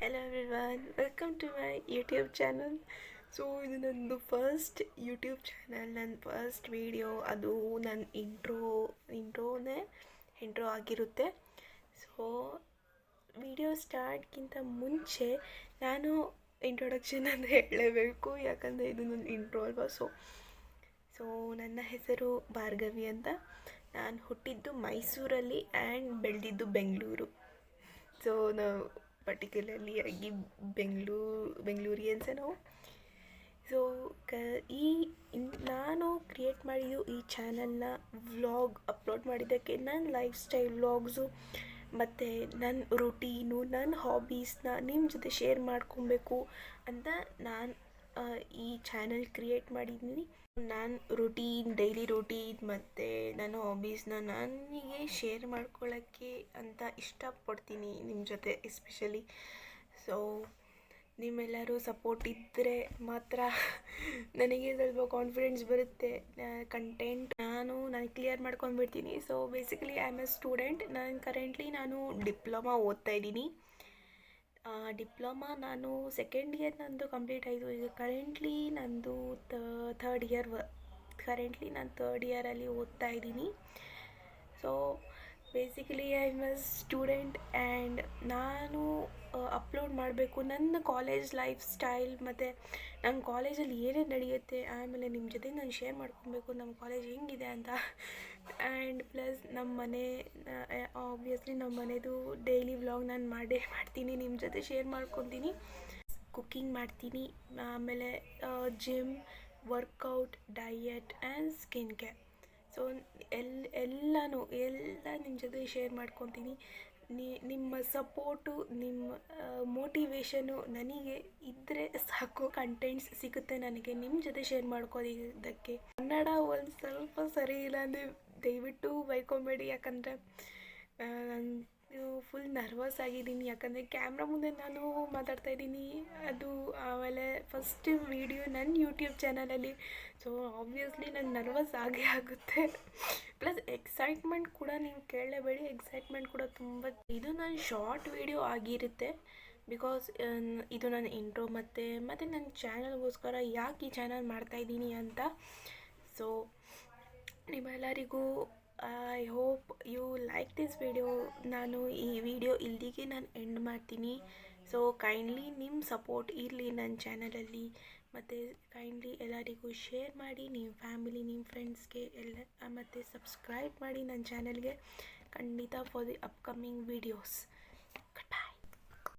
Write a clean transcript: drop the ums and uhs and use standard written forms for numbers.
Hello everyone, welcome to my YouTube channel. So ಇದು ನಂದು first YouTube channel, ನನ್ನ first video. ಅದು ನನ್ನ ಇಂಟ್ರೋ ಆಗಿರುತ್ತೆ. ಸೊ ವಿಡಿಯೋ ಸ್ಟಾರ್ಟ್ಗಿಂತ ಮುಂಚೆ ನಾನು ಇಂಟ್ರೊಡಕ್ಷನ್ ಅಂತ ಹೇಳಲೇಬೇಕು, ಯಾಕಂದರೆ ಇದು ನನ್ನ ಇಂಟ್ರೋ ಅಲ್ವಾ. ಸೊ ನನ್ನ ಹೆಸರು ಭಾರ್ಗವಿ ಅಂತ. ನಾನು ಹುಟ್ಟಿದ್ದು ಮೈಸೂರಲ್ಲಿ ಆ್ಯಂಡ್ ಬೆಳೆದಿದ್ದು ಬೆಂಗಳೂರು. ಸೊ ನಾವು ಪರ್ಟಿಕ್ಯುಲರ್ಲಿ ಆಗಿ ಬೆಂಗಳೂರಿಯನ್ಸೇ ನಾವು. ಸೊ ನಾನು ಕ್ರಿಯೇಟ್ ಮಾಡಿದ್ದು ಈ ಚಾನಲ್ನ ವ್ಲಾಗ್ ಅಪ್ಲೋಡ್ ಮಾಡಿದ್ದಕ್ಕೆ ನನ್ನ ಲೈಫ್ ಸ್ಟೈಲ್ ವ್ಲಾಗ್ಸು ಮತ್ತು ನನ್ನ ರುಟೀನು, ನನ್ನ ಹಾಬೀಸ್ನ ನಿಮ್ಮ ಜೊತೆ ಶೇರ್ ಮಾಡ್ಕೊಬೇಕು ಅಂತ ನಾನು ಈ ಚಾನಲ್ ಕ್ರಿಯೇಟ್ ಮಾಡಿದ್ದೀನಿ. ನಾನು ಡೈಲಿ ರೂಟೀನ್ ಮತ್ತು ನನ್ನ ಹಾಬೀಸ್ನ ನನಗೆ ಶೇರ್ ಮಾಡ್ಕೊಳ್ಳೋಕ್ಕೆ ಅಂತ ಇಷ್ಟಪಡ್ತೀನಿ ನಿಮ್ಮ ಜೊತೆ ಎಸ್ಪೆಷಲಿ. ಸೊ ನಿಮ್ಮೆಲ್ಲರೂ ಸಪೋರ್ಟ್ ಇದ್ದರೆ ಮಾತ್ರ ನನಗೆ ಸ್ವಲ್ಪ ಕಾನ್ಫಿಡೆನ್ಸ್ ಬರುತ್ತೆ. ಕಂಟೆಂಟ್ ನಾನು ಕ್ಲಿಯರ್ ಮಾಡ್ಕೊಂಡ್ಬಿಡ್ತೀನಿ. So basically I am a student. ನಾನು ಡಿಪ್ಲೊಮಾ ಓದ್ತಾ ಇದ್ದೀನಿ. ಡಿಪ್ಲೊಮಾ ನಾನು ಸೆಕೆಂಡ್ ಇಯರ್ ನಂದು ಕಂಪ್ಲೀಟ್ ಆಯಿತು. ಈಗ ಕರೆಂಟ್ಲಿ ನಂದು ಥರ್ಡ್ ಇಯರಲ್ಲಿ ಓದ್ತಾ ಇದ್ದೀನಿ. So basically I am a student and ನಾನು ಅಪ್ಲೋಡ್ ಮಾಡಬೇಕು ನನ್ನ ಕಾಲೇಜ್ ಲೈಫ್ ಸ್ಟೈಲ್ ಮತ್ತು ನನ್ನ ಕಾಲೇಜಲ್ಲಿ ಏನೇನು ನಡೆಯುತ್ತೆ, ಆಮೇಲೆ ನಿಮ್ಮ ಜೊತೆ ನಾನು ಶೇರ್ ಮಾಡ್ಕೊಬೇಕು ನಮ್ಮ ಕಾಲೇಜ್ ಹೆಂಗಿದೆ ಅಂತ. ಆ್ಯಂಡ್ ಪ್ಲಸ್ ಆಬ್ವಿಯಸ್ಲಿ ನಮ್ಮ ಮನೆದು ಡೈಲಿ ವ್ಲಾಗ್ ನಾನು ಮಾಡ್ತೀನಿ, ನಿಮ್ಮ ಜೊತೆ ಶೇರ್ ಮಾಡ್ಕೊತೀನಿ. ಕುಕ್ಕಿಂಗ್ ಮಾಡ್ತೀನಿ, ಆಮೇಲೆ gym, workout, diet and skin care. So ಎಲ್ಲ ನಿಮ್ಮ ಜೊತೆ ಶೇರ್ ಮಾಡ್ಕೊತೀನಿ. ನಿಮ್ಮ ಸಪೋರ್ಟು, ನಿಮ್ಮ ಮೋಟಿವೇಶನು ನನಗೆ ಇದ್ದರೆ ಸಾಕು. ಕಂಟೆಂಟ್ಸ್ ಸಿಗುತ್ತೆ ನನಗೆ ನಿಮ್ಮ ಜೊತೆ ಶೇರ್ ಮಾಡ್ಕೋದಕ್ಕೆ. ಕನ್ನಡ ಒಂದು ಸ್ವಲ್ಪ ಸರಿ ಇಲ್ಲ ಅಂದರೆ ದಯವಿಟ್ಟು ಬೈಕೊಬೇಡಿ, ಯಾಕಂದರೆ ನಾನು ಫುಲ್ ನರ್ವಸ್ ಆಗಿದ್ದೀನಿ. ಯಾಕಂದರೆ ಕ್ಯಾಮ್ರಾ ಮುಂದೆ ನಾನು ಮಾತಾಡ್ತಾ ಇದ್ದೀನಿ, ಅದು ಆಮೇಲೆ ಫಸ್ಟ್ ವೀಡಿಯೋ ನನ್ನ ಯೂಟ್ಯೂಬ್ ಚಾನಲಲ್ಲಿ. ಸೊ ಆಬ್ವಿಯಸ್ಲಿ ನಂಗೆ ನರ್ವಸ್ ಆಗೇ ಆಗುತ್ತೆ. ಪ್ಲಸ್ ಎಕ್ಸೈಟ್ಮೆಂಟ್ ಕೂಡ ನೀವು ಕೇಳಲೇಬೇಡಿ, ಎಕ್ಸೈಟ್ಮೆಂಟ್ ಕೂಡ ತುಂಬ. ಇದು ನನ್ನ ಶಾರ್ಟ್ ವೀಡಿಯೋ ಆಗಿರುತ್ತೆ, ಬಿಕಾಸ್ ಇದು ನನ್ನ ಇಂಟ್ರೋ ಮತ್ತು ನನ್ನ ಚಾನಲ್ಗೋಸ್ಕರ ಯಾಕೆ ಈ ಚಾನಲ್ ಮಾಡ್ತಾಯಿದ್ದೀನಿ ಅಂತ. ಸೊ ನಿಮ್ಮೆಲ್ಲರಿಗೂ I hope you like this video. ನಾನು ಈ ವಿಡಿಯೋ ಇಲ್ಲಿಗೆ ಎಂಡ್ ಮಾಡ್ತೀನಿ. ಸೊ ಕೈಂಡ್ಲಿ ನಿಮ್ಮ ಸಪೋರ್ಟ್ ಇರಲಿ ನನ್ನ ಚಾನಲಲ್ಲಿ, ಮತ್ತು ಕೈಂಡ್ಲಿ ಎಲ್ಲರಿಗೂ ಶೇರ್ ಮಾಡಿ, ನಿಮ್ಮ ಫ್ಯಾಮಿಲಿ, ನಿಮ್ಮ ಫ್ರೆಂಡ್ಸ್ಗೆ ಎಲ್ಲ, ಮತ್ತು ಸಬ್ಸ್ಕ್ರೈಬ್ ಮಾಡಿ ನನ್ನ ಚಾನಲ್ಗೆ ಖಂಡಿತ ಫಾರ್ ದಿ ಅಪ್ಕಮಿಂಗ್ ವೀಡಿಯೋಸ್.